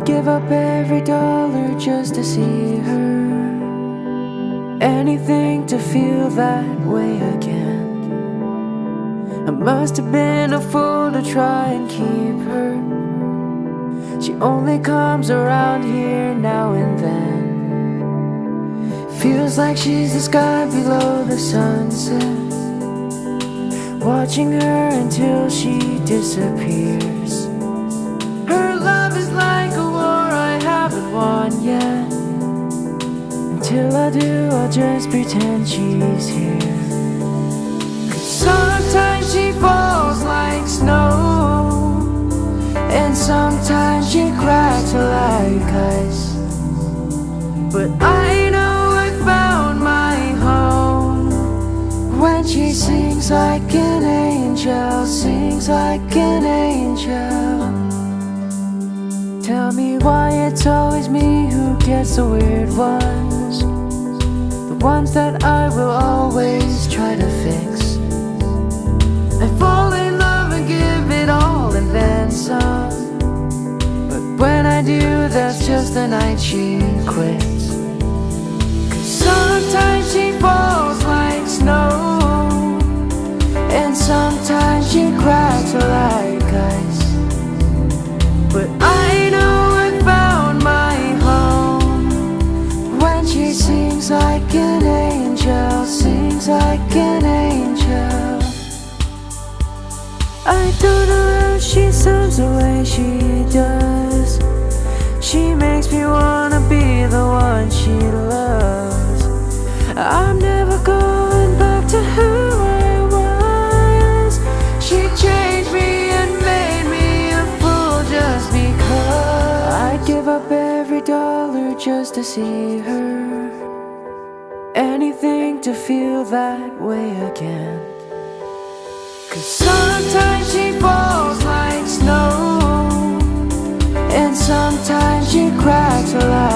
give up every dollar just to see her. Anything to feel that way again. I must have been a fool to try and keep her. She only comes around here now and then. Feels like she's the sky below the sunset, watching her until she disappears. Her love is like a war I haven't won yet. Until I do, I'll just pretend she's here. 'Cause sometimes she falls like snow, and sometimes she cracks like ice. But I know I found my home when she sings like an angel, sings like an angel. Tell me why it's always me who gets the weird ones, the ones that I will always try to fix. I fall in love and give it all and then some, but when I do, that's just the night she quits. 'Cause sometimes she falls like snow, and sometimes she cracks like ice. But I know I found my home when she sings like an angel, sings like an angel. I don't know how she sounds the way she does. She makes me wanna be the one she loves. I'm never going back to who I was. She changed me and made me a fool just because. I'd give up every dollar just to see her. Anything to feel that way again. 'Cause sometimes she falls like snow, and sometimes she cracks like